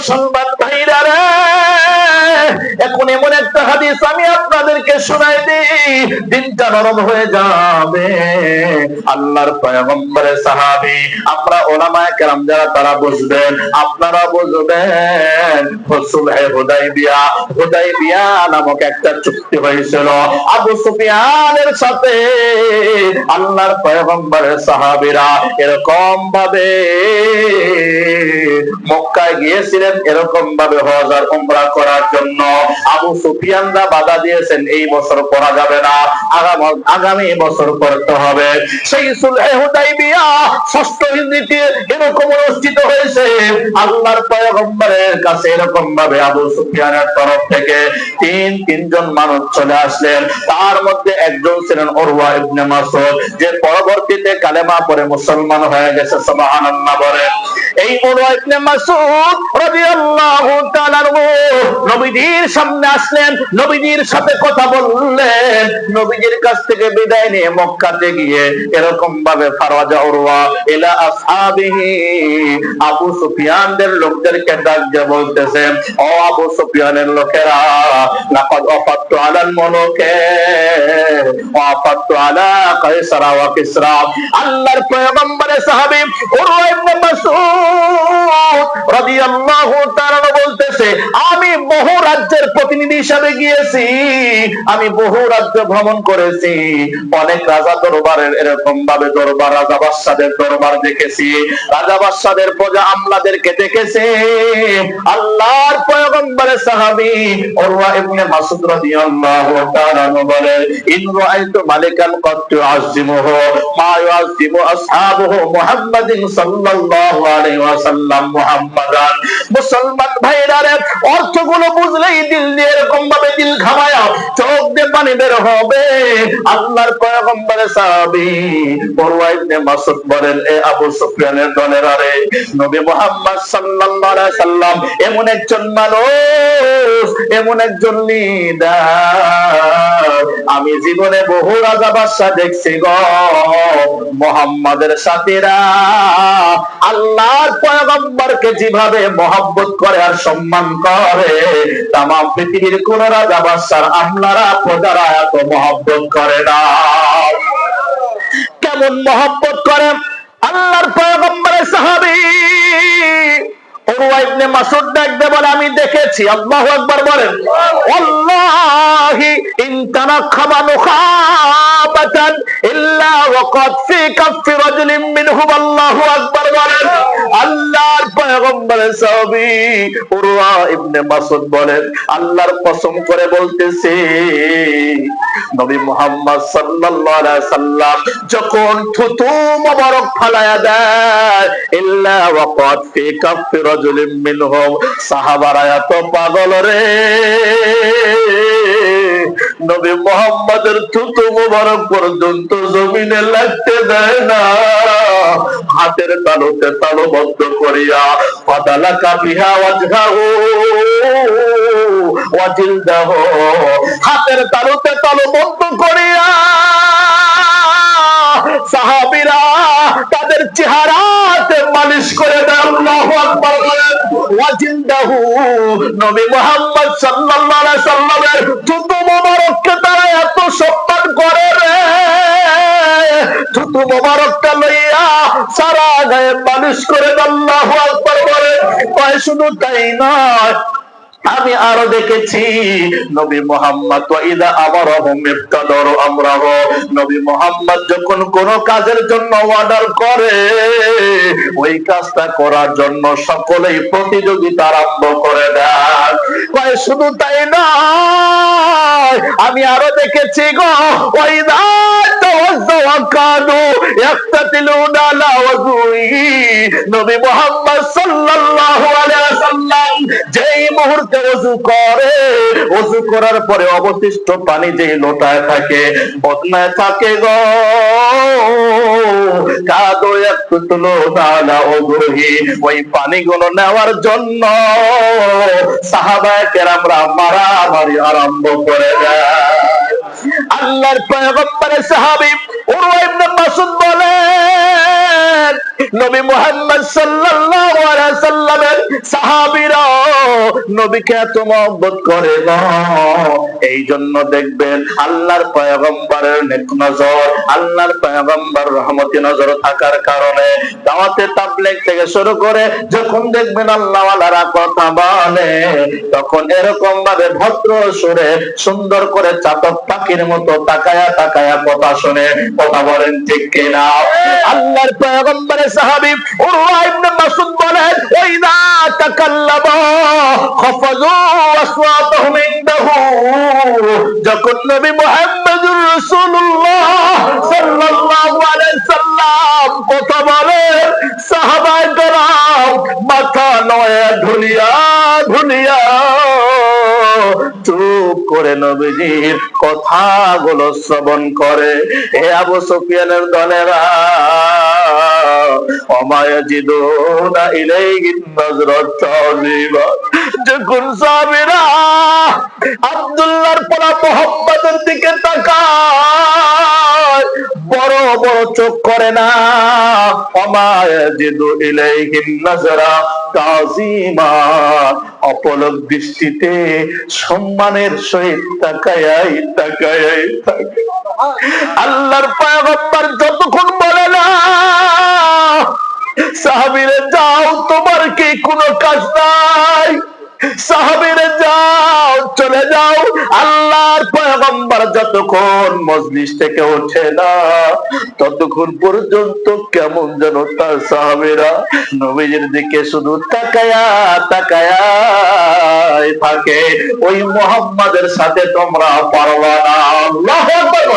মুসলমান ভাইরা রে, এখন এমন একটা হাদিস আমি আপনাদেরকে শোনাই দিই, দিনটা নরম হয়ে যাবে। আল্লাহর পয়গম্বরের সাহাবী, আমরা উলামায়ে কেরাম যারা তারা বুঝবেন, আপনারা বুঝবেন। সুলহে হুদাইবিয়া নামক একটা চুক্তি হয়েছিল আবু সুফিয়ানের সাথে। আল্লাহর পয়গম্বরের সাহাবীরা এরকম ভাবে মক্কায় গিয়েছিলেন, এরকম ভাবে হজ আর উমরা করার জন্য। আবু সুফিয়ানরা বাধা দিয়েছেন, এই বছর করা যাবে না, আগামী বছর করতে হবে। সেই সুলহে হুদাইবিয়া 6ষ্ঠ হিজরিতে এরকম অনুষ্ঠিত হয়েছে। আল্লাহর পয়গম্বরের কাছে এরকম ভাবে আবু সুফিয়ানের তরফ থেকে তিনজন মানুষ চলে আসলেন। তার মধ্যে একজন ছিলেন উরওয়া ইবনে মাসউদ, যে পরবর্তীতে কালেমা পড়ে মুসলমান হয়ে গেছে। সুবহানাল্লাহ বলেন। এই উরওয়া ইবনে মাসউদ রাদিয়াল্লাহু তাআলা নবীজির সামনে আসলেন, নবীজির সাথে কথা বললেন। নবীজির কাছ থেকে বিদায় নিয়ে মক্কাতে গিয়ে এরকম ভাবে ফারাজা উরওয়া ইলা আসহাবিহি, আবু সুফিয়ানদের লোকদেরকে ডাক দিয়ে বলতেছে, ও আবু সুফিয়ানের লোকেরা, লাকাদ ওয়াফাতু আলাল মুলুকে ওয়া ওয়াফাতু আলা কায়সারা ওয়া কিসরা। আল্লাহর পয়গম্বরের সাহাবী উরওয়া ইবনে মাসউদ রাদিয়াল্লাহু তাআলা বলতেছে, আমি বহু রাজ্যের প্রতিনিধি হিসেবে গিয়েছি, আমি বহু রাজ্য ভ্রমণ করেছি, অনেক রাজা দরবারের এরকম ভাবে দরবার, রাজা বাদশাদের দরবার দেখেছি, রাজা বাদশাদের প্রজা আমলাদেরকে দেখেছি। আল্লাহর পয়গম্বরের সাহাবী উরওয়া ইবনে মাসউদ রাদিয়াল্লাহু তাআলা বলেন, ইন রাআইতু মালিকান কদ তুআযিমুহু মা ইউআযিমু আসহাবুহু মুহাম্মাদিন সাল্লাল্লাহু আলাইহি ওয়াসাল্লাম মুহাম্মাদান। মুসলমান ভাইরা রে, অর্থগুলো বুঝলেই দিল দিয়ে এরকম ভাবে দিল ঘামায়া চোখ দিয়ে পানি বের হবে। আল্লাহর পয়গম্বরের সাহাবী উরওয়া ইবনে মাসউদ বলেন, এ আবু সুফিয়ানের দলেরা রে, নবী মুহাম্মদ সাল্লাল্লাহু আলাইহি সাল্লাম এমন একজন মানুষ, এমন একজন লিডার, আমি জীবনে বহু রাজা বাদশা দেখছি গো। মুহাম্মাদের সাথীরা আল্লাহর পয়গম্বরকে যেভাবে মহব্বত করে আর সম্মান করে, তাম পৃথিবীর কোন রাজা বাদশার আমলারা প্রজারা এত মহব্বত করে না। কেমন মহব্বত করে আল্লাহর পয়গম্বরের সাহাবী উরওয়া ইবনে মাসউদ ডাকতে বলে, আমি দেখেছি। আল্লাহু আকবার বলেন। ওয়াল্লাহি ইন তানাখাবা নুখাবাতান ইল্লা ওয়াকাত ফি কাফি রাজুলিন মিনহুম। আল্লাহু আকবার বলেন। আল্লাহর পয়গম্বরের সাহাবী উরওয়া ইবনে মাসউদ বলেন, আল্লাহর কসম করে বলতেছি, নবী মুহাম্মদ সাল্লাল্লাহু আলাইহি সাল্লাম যখন থুতু মোবারক ফালায়া দেয়, ইল্লা ওয়াকাত ফি কাফি রাজুলিন মিনহুম, সাহাবারা এত পাগল রে, নবী মুহাম্মদের থুতু মোবারক পর্যন্ত জমিনে লাগতে দেয় না। হাতের তালুতে তালুবদ্ধ করিয়া ফাদালাকা বিহা ওয়াজহাহু ওয়া জিলদাহু, হাতের তালুতে তালুবদ্ধ করিয়া সাহাবীরা তাদের চেহারাতে মালিশ করে দেয়। আল্লাহু আকবার বলেন। ওয়া জিলদাহু, নবী মুহাম্মদ সাল্লাল্লাহু আলাইহি সাল্লামের থুতু মোবারককে তারা এত সম্মান করে রে, থুতু মোবারকটা লইয়া সারা গায়ে মালিশ করে দেয়। আল্লাহু আকবার বলেন। কয় শুধু তাই নয়, আমি আরো দেখেছি নবী মুহাম্মদ ওয়াইদা আমারহুম ইফতাদারু আমরাহু, নবী মুহাম্মদ যখন কোন কাজের জন্য অর্ডার করে, ওই কাজটা করার জন্য সকলেই প্রতিযোগিতা আরম্ভ করে দেয়। কয় শুধু তাই নয়, আমি আরো দেখেছি গো, ওয়াইদা তাওয়াজ্জাওয়া কানু ইয়াক্তাতিলুনা আলা ওয়াজুহি, নবী মুহাম্মদ সাল্লাল্লাহু আলাইহি ওয়াসাল্লাম যেই মুহূর্তে ওযু করে, ওযু করার পরে অবশিষ্ট পানি যে লোটায় থাকে, বদনায় থাকে গো, কাদু ইয়াক্তাতিলুনা আলা ওযুহি, ওই পানিগুলো নেওয়ার জন্য সাহাবায়ে কেরামরা মারামারি আরম্ভ করে দেয়। আল্লাহর পয়গম্বরের সাহাবী উরওয়া ইবনে মাসউদ বলেন, নবী মুহাম্মদ সাল্লাল্লাহু আলাইহি সাল্লামের সাহাবীরা নবীকে এত মহব্বত করে না। এই জন্য দেখবেন আল্লাহর পয়গম্বরের নেক নজর, আল্লাহর পয়গম্বর রহমতি নজর থাকার কারণে দাওয়াতে তাবলীগ থেকে শুরু করে যখন দেখবেন আল্লাহ ওয়ালারা কথা বলে তখন এরকম ভাবে ভদ্র সুরে সুন্দর করে চাতক পাখির মতো তাকায়া তাকায়া কথা শুনে কথা বলেন ঠিক কিনা? আল্লাহর পয়গম্বরের সাহাবী উরওয়া ইবনে মাসউদ বলেন ওয়াইদা তাকাল্লামা খাফাযু আসওয়াতাহুম ইনদাহু, যখন নবী মুহাম্মদুর রাসূলুল্লাহ সাল্লাল্লাহু আলাইহি সাল্লাম কথা বলে সাহাবায়ে কেরাম মাথা নয়া ঢুলিয়া ঢুলিয়া চুপ করে নবীজির কথাগুলো শ্রবণ করে। হে আবু সুফিয়ানের দলেরা, অমায়াজিদুনা ইলাইহিন নজরাত তাযিবা, যখন সাহাবীরা আব্দুল্লাহর পোলা মুহাম্মাদের দিকে তাকায় বড় বড় চোখ করে না, অমায়াজিদু ইলাইহিন নজরা তাযিমা, অপলক দৃষ্টিতে সম্মানের সহিত তাকায় তাকায় থাকে। আল্লাহর পয়গম্বর যতক্ষণ বলে না সাহাবীরা যাও, তোমার কি কোনো কাজ নাই, সাহাবীরা যাও চলে যাও, আল্লাহর পয়গম্বর যতক্ষণ মজলিস থেকে ওঠে না ততক্ষণ পর্যন্ত কেমন যেন তার সাহাবীরা নবীজির দিকে শুধু তাকায়া তাকায়া থাকে। ওই মুহাম্মাদের সাথে তোমরা পারবা না। আল্লাহু আকবার।